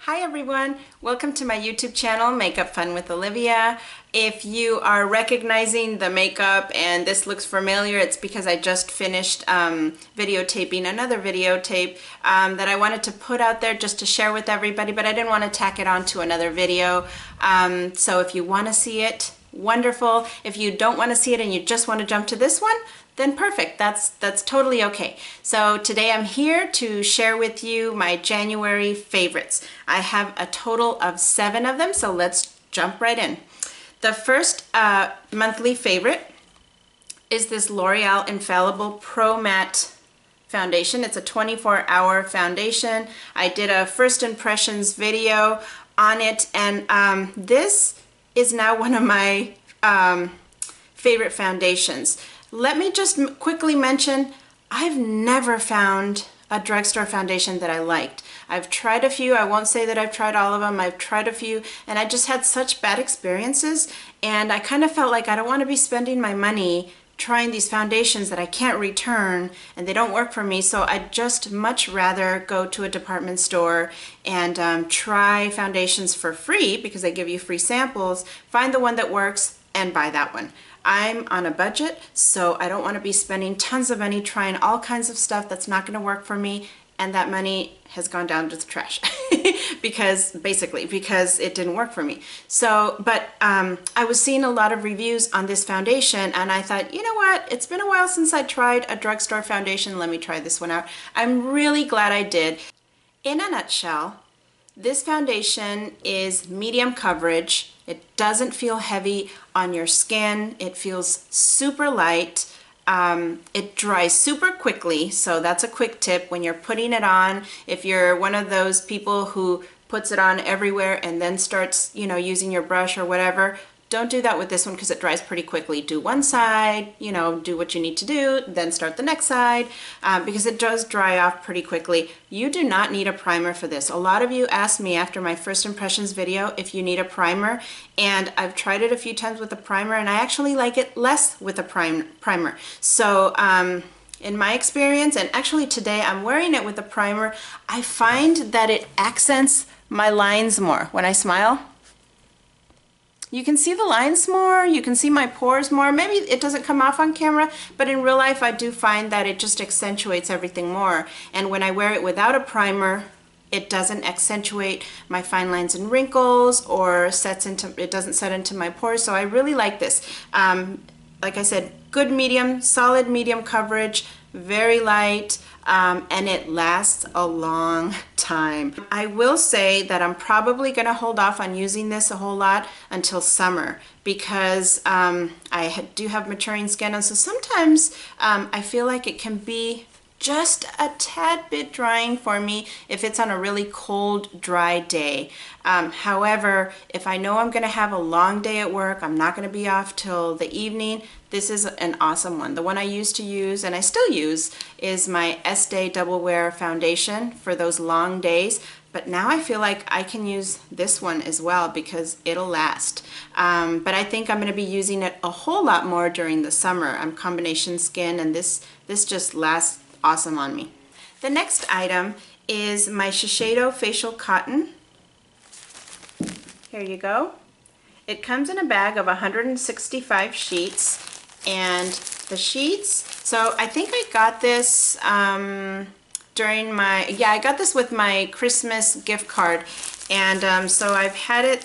Hi everyone, welcome to my YouTube channel, Makeup Fun with Olivia. If you are recognizing the makeup and this looks familiar, it's because I just finished videotaping another videotape that I wanted to put out there just to share with everybody, but I didn't want to tack it on to another video. So if you want to see it, wonderful. If you don't want to see it and you just want to jump to this one, then perfect. That's totally okay. So today I'm here to share with you my January favorites. I have a total of 7 of them, so let's jump right in. The first monthly favorite is this L'Oreal Infallible Pro Matte Foundation. It's a 24-hour foundation. I did a first impressions video on it, and this is now one of my favorite foundations. Let me just quickly mention, I've never found a drugstore foundation that I liked. I've tried a few. I won't say that I've tried all of them. I've tried a few, and I just had such bad experiences, and I kind of felt like I don't want to be spending my money trying these foundations that I can't return and they don't work for me. So I'd just much rather go to a department store and try foundations for free because they give you free samples, find the one that works and buy that one. I'm on a budget, so I don't want to be spending tons of money trying all kinds of stuff that's not going to work for me, and that money has gone down to the trash because it didn't work for me. So, but I was seeing a lot of reviews on this foundation, and I thought, you know what, it's been a while since I tried a drugstore foundation. Let me try this one out. I'm really glad I did. In a nutshell, this foundation is medium coverage. It doesn't feel heavy on your skin. It feels super light. It dries super quickly, so that's a quick tip when you're putting it on. If you're one of those people who puts it on everywhere and then starts, using your brush or whatever, don't do that with this one because it dries pretty quickly. Do one side, do what you need to do, then start the next side because it does dry off pretty quickly. You do not need a primer for this. A lot of you asked me after my first impressions video if you need a primer, and I've tried it a few times with a primer, and I actually like it less with a primer. So in my experience, and actually today I'm wearing it with a primer, I find that it accents my lines more when I smile. You can see the lines more, you can see my pores more. Maybe it doesn't come off on camera, but in real life I do find that it just accentuates everything more. And when I wear it without a primer, it doesn't accentuate my fine lines and wrinkles, or it doesn't set into my pores. So I really like this. Like I said, good medium, solid medium coverage, very light, and it lasts a long time. I will say that I'm probably going to hold off on using this a whole lot until summer because I do have maturing skin, and so sometimes I feel like it can be just a tad bit drying for me if it's on a really cold, dry day. However, if I know I'm going to have a long day at work, I'm not going to be off till the evening, this is an awesome one. The one I used to use, and I still use, is my Estee Double Wear Foundation for those long days. But now I feel like I can use this one as well because it'll last. But I think I'm going to be using it a whole lot more during the summer. I'm combination skin, and this just lasts awesome on me. The next item is my Shiseido Facial Cotton. Here you go. It comes in a bag of 165 sheets, and the sheets, so I think I got this during I got this with my Christmas gift card, and so I've had it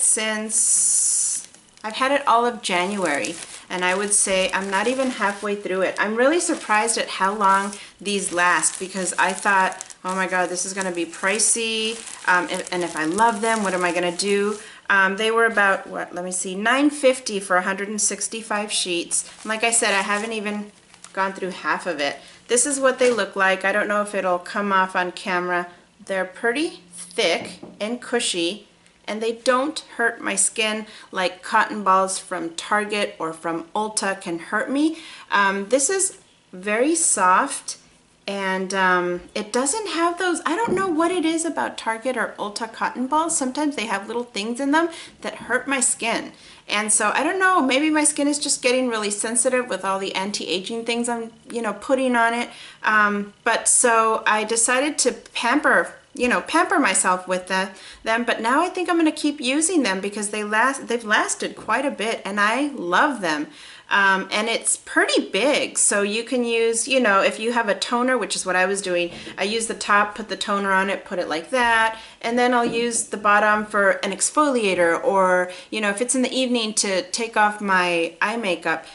all of January, and I would say I'm not even halfway through it. I'm really surprised at how long these last because I thought, oh my god, this is going to be pricey, and if I love them, what am I going to do? They were about, let me see, $9.50 for 165 sheets. And like I said, I haven't even gone through half of it. This is what they look like. I don't know if it'll come off on camera. They're pretty thick and cushy, and they don't hurt my skin like cotton balls from Target or from Ulta can hurt me. This is very soft, and it doesn't have those, I don't know what it is about Target or Ulta cotton balls. Sometimes they have little things in them that hurt my skin. And so I don't know, maybe my skin is just getting really sensitive with all the anti-aging things I'm, putting on it. But so I decided to pamper you know, pamper myself with them, but now I think I'm going to keep using them because they've lasted quite a bit and I love them. And it's pretty big, so you can use, you know, if you have a toner, which is what I was doing, I use the top, put the toner on it, put it like that, and then I'll use the bottom for an exfoliator, or, you know, if it's in the evening to take off my eye makeup.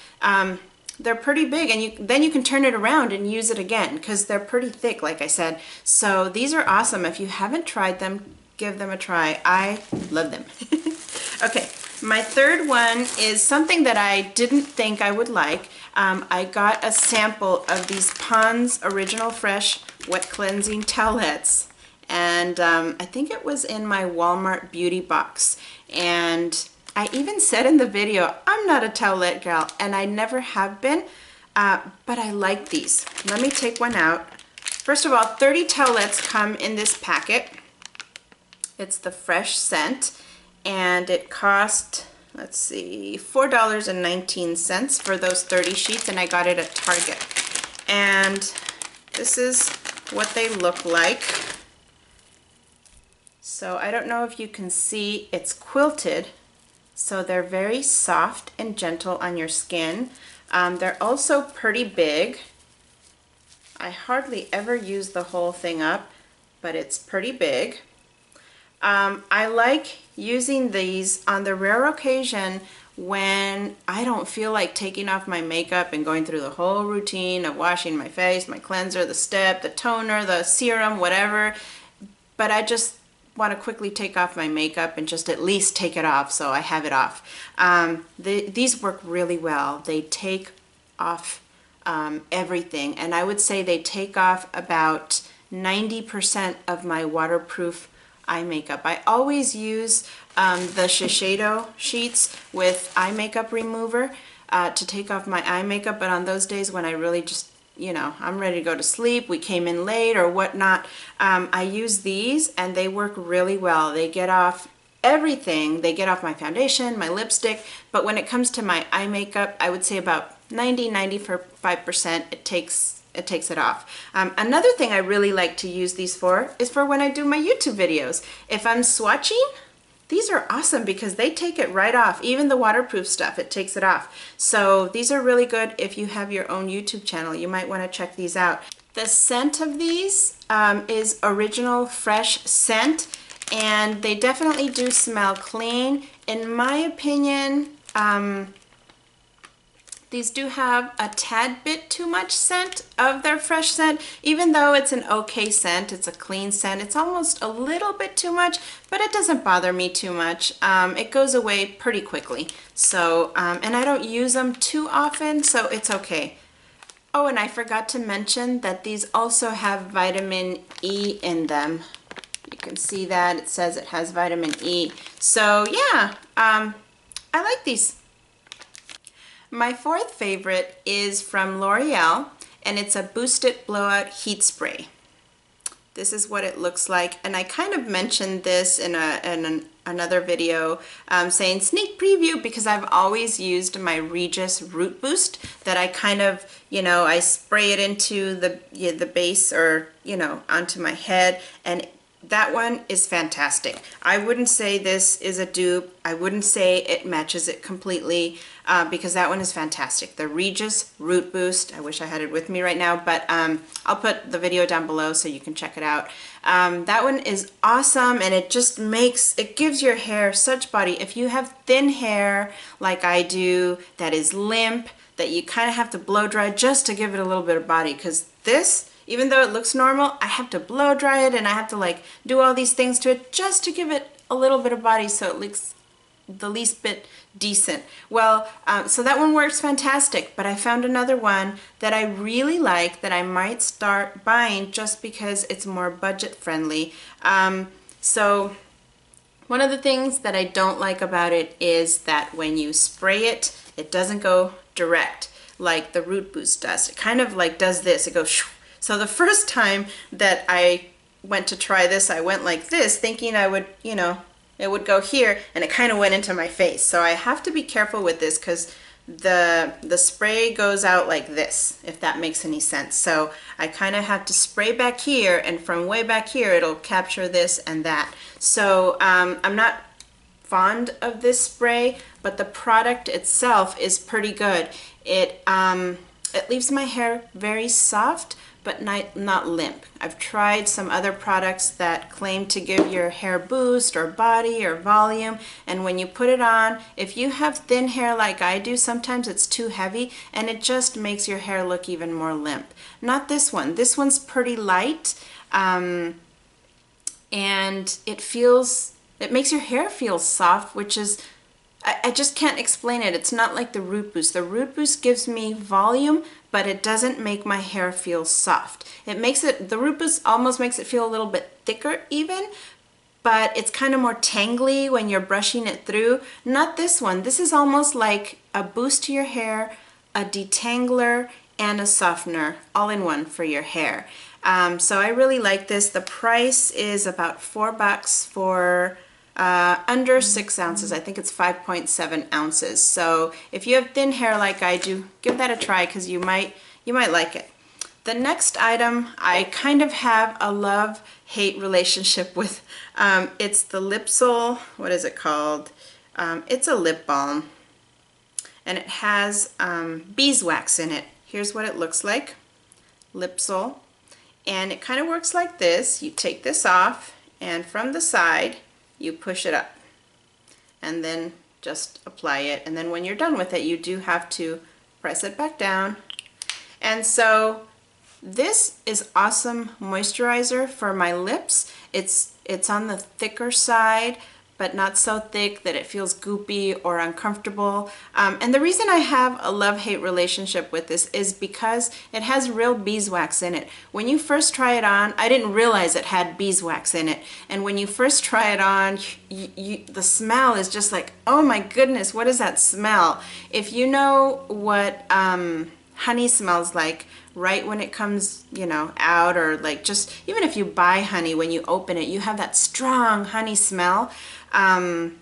They're pretty big, and then you can turn it around and use it again because they're pretty thick, like I said. So these are awesome. If you haven't tried them, give them a try. I love them. Okay, my third one is something that I didn't think I would like. I got a sample of these Pond's Original Fresh Wet Cleansing Towelettes, and I think it was in my Walmart beauty box. And I even said in the video, I'm not a towelette gal, and I never have been, but I like these. Let me take one out. First of all, 30 towelettes come in this packet. It's the fresh scent, and it cost, let's see, $4.19 for those 30 sheets, and I got it at Target. And this is what they look like. So I don't know if you can see, it's quilted. So they're very soft and gentle on your skin. They're also pretty big. I hardly ever use the whole thing up, but it's pretty big. I like using these on the rare occasion when I don't feel like taking off my makeup and going through the whole routine of washing my face, my cleanser, the step, the toner, the serum, whatever. But I just want to quickly take off my makeup and just at least take it off so I have it off. These work really well. They take off everything, and I would say they take off about 90% of my waterproof eye makeup. I always use the Shiseido sheets with eye makeup remover to take off my eye makeup, but on those days when I really just, you know, I'm ready to go to sleep, we came in late or whatnot, I use these and they work really well. They get off everything. They get off my foundation, my lipstick, but when it comes to my eye makeup, I would say about 90–95% it takes it off. Another thing I really like to use these for is for when I do my YouTube videos. If I'm swatching, these are awesome because they take it right off. Even the waterproof stuff, it takes it off. So these are really good if you have your own YouTube channel. You might want to check these out. The scent of these is Original Fresh Scent, and they definitely do smell clean. In my opinion, these do have a tad bit too much scent of their fresh scent. Even though it's an okay scent, it's a clean scent, it's almost a little bit too much, but it doesn't bother me too much. It goes away pretty quickly. So, and I don't use them too often, so it's okay. Oh, and I forgot to mention that these also have vitamin E in them. You can see that it says it has vitamin E. So yeah, I like these. My fourth favorite is from L'Oreal, and it's a Boost It Blowout Heat Spray. This is what it looks like, and I kind of mentioned this in another video saying sneak preview because I've always used my Regis Root Boost that I kind of, you know, I spray it into the base, or, you know, onto my head, and that one is fantastic. I wouldn't say this is a dupe. I wouldn't say it matches it completely because that one is fantastic. The Regis Root Boost. I wish I had it with me right now, but I'll put the video down below so you can check it out. That one is awesome, and it just it gives your hair such body. If you have thin hair like I do that is limp, that you kind of have to blow dry just to give it a little bit of body, because this, even though it looks normal, I have to blow dry it and I have to like do all these things to it just to give it a little bit of body so it looks the least bit decent. Well, so that one works fantastic, but I found another one that I really like that I might start buying just because it's more budget friendly. So one of the things that I don't like about it is that when you spray it, it doesn't go direct like the Root Boost does. It kind of like does this, it goes shoo. So the first time that I went to try this, I went like this, thinking I would, it would go here, and it kind of went into my face. So I have to be careful with this because the spray goes out like this, if that makes any sense. So I kind of have to spray back here, and from way back here it'll capture this and that. So I'm not fond of this spray, but the product itself is pretty good. It leaves my hair very soft, but not limp. I've tried some other products that claim to give your hair boost or body or volume, and when you put it on, if you have thin hair like I do, sometimes it's too heavy and it just makes your hair look even more limp. Not this one. This one's pretty light, and it makes your hair feel soft, which is, I just can't explain it. It's not like the Root Boost. The Root Boost gives me volume, but it doesn't make my hair feel soft. The Root Boost almost makes it feel a little bit thicker even, but it's kind of more tangly when you're brushing it through. Not this one. This is almost like a boost to your hair, a detangler, and a softener all in one for your hair. So I really like this. The price is about $4 for under 6 ounces. I think it's 5.7 ounces. So if you have thin hair like I do, give that a try, because you might like it. The next item I kind of have a love-hate relationship with. It's the Lipsol, what is it called? It's a lip balm, and it has beeswax in it. Here's what it looks like. Lipsol. And it kind of works like this. You take this off, and from the side you push it up and then just apply it, and then when you're done with it you do have to press it back down. And so this is awesome moisturizer for my lips. It's on the thicker side, but not so thick that it feels goopy or uncomfortable. And the reason I have a love-hate relationship with this is because it has real beeswax in it. When you first try it on, I didn't realize it had beeswax in it. And when you first try it on, the smell is just like, oh my goodness, what is that smell? If you know what honey smells like right when it comes, out, or like just even if you buy honey, when you open it, you have that strong honey smell. And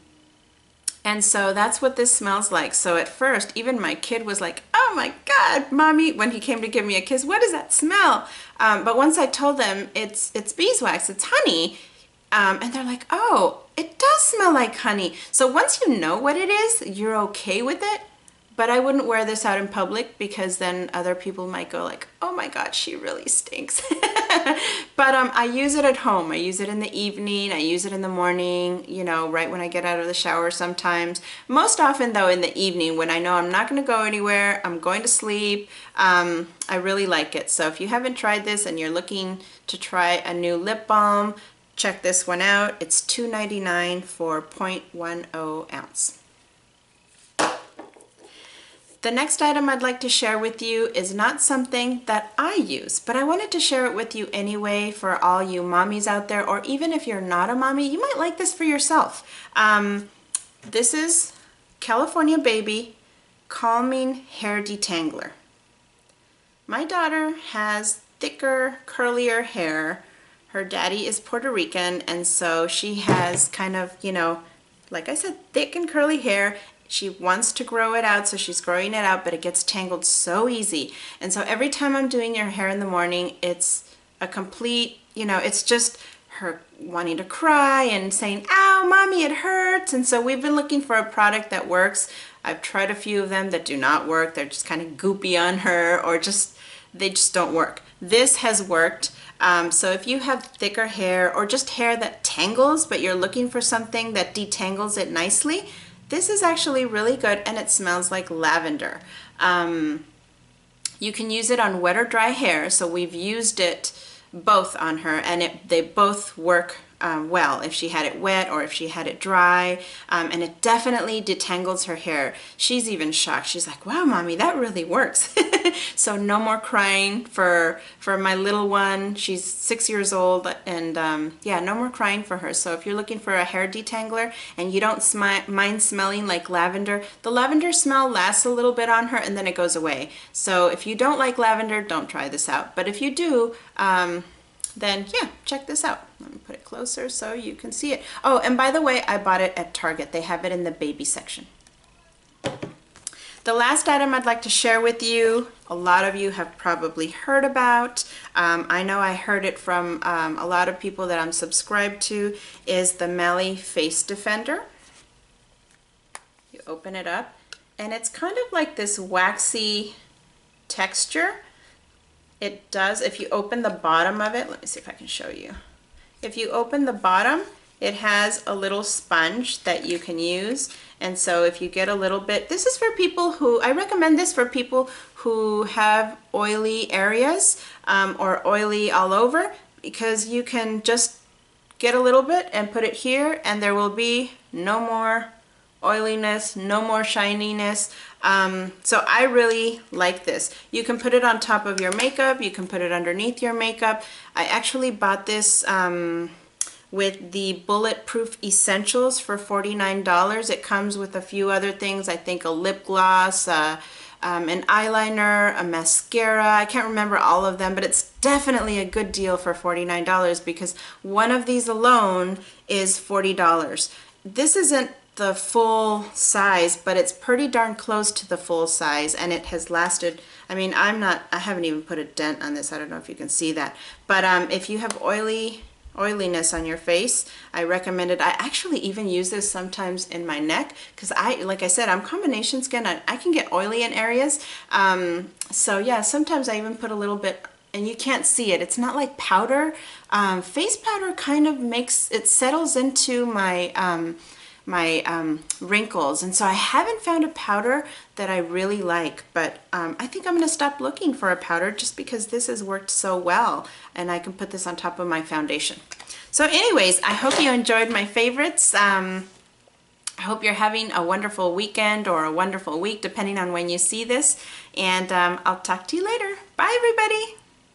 so that's what this smells like. So at first, even my kid was like, oh my God, Mommy, when he came to give me a kiss, what does that smell? But once I told them it's beeswax, it's honey, and they're like, oh, it does smell like honey. So once you know what it is, you're okay with it. But I wouldn't wear this out in public, because then other people might go like, oh my God, she really stinks. But I use it at home. I use it in the evening. I use it in the morning, right when I get out of the shower sometimes. Most often though in the evening, when I know I'm not gonna go anywhere, I'm going to sleep. I really like it. So if you haven't tried this and you're looking to try a new lip balm, check this one out. It's $2.99 for 0.10 ounce. The next item I'd like to share with you is not something that I use, but I wanted to share it with you anyway for all you mommies out there, or even if you're not a mommy, you might like this for yourself. This is California Baby Calming Hair Detangler. My daughter has thicker, curlier hair. Her daddy is Puerto Rican, and so she has kind of, like I said, thick and curly hair. She wants to grow it out, so she's growing it out, but it gets tangled so easy. And so every time I'm doing her hair in the morning, it's a complete, it's just her wanting to cry and saying, ow, Mommy, it hurts. And so we've been looking for a product that works. I've tried a few of them that do not work. They're just kind of goopy on her, or they just don't work. This has worked. So if you have thicker hair, or just hair that tangles, but you're looking for something that detangles it nicely, this is actually really good, and it smells like lavender. You can use it on wet or dry hair, so we've used it both on her, and they both work well if she had it wet or if she had it dry, and it definitely detangles her hair. She's even shocked. She's like, wow, Mommy, that really works. So no more crying for my little one. She's 6 years old, and yeah, no more crying for her. So if you're looking for a hair detangler and you don't mind smelling like lavender, the lavender smell lasts a little bit on her and then it goes away. So if you don't like lavender, don't try this out. But if you do, then yeah, check this out. Let me put it closer so you can see it. Oh, and by the way, I bought it at Target. They have it in the baby section. The last item I'd like to share with you, a lot of you have probably heard about. I know I heard it from a lot of people that I'm subscribed to, is the Meli Face Defender. You open it up, and it's kind of like this waxy texture. It does, if you open the bottom of it, let me see if I can show you. If you open the bottom, it has a little sponge that you can use. And so if you get a little bit, this is for people who, I recommend this for people who have oily areas or oily all over, because you can just get a little bit and put it here and there will be no more oiliness, no more shininess. So I really like this. You can put it on top of your makeup, you can put it underneath your makeup. I actually bought this with the Bulletproof Essentials for $49. It comes with a few other things, I think a lip gloss, an eyeliner, a mascara. I can't remember all of them, but it's definitely a good deal for $49 because one of these alone is $40. This isn't the full size, but it's pretty darn close to the full size, and it has lasted. I mean, I haven't even put a dent on this. I don't know if you can see that, but if you have oiliness on your face, I recommend it. I actually even use this sometimes in my neck because like I said, I'm combination skin. I can get oily in areas. So yeah, sometimes I even put a little bit, and you can't see it. It's not like powder. Face powder kind of makes, it settles into my wrinkles, and so I haven't found a powder that I really like, but I think I'm gonna stop looking for a powder just because this has worked so well, and I can put this on top of my foundation. So anyways, I hope you enjoyed my favorites. I hope you're having a wonderful weekend or a wonderful week depending on when you see this, and I'll talk to you later. Bye everybody.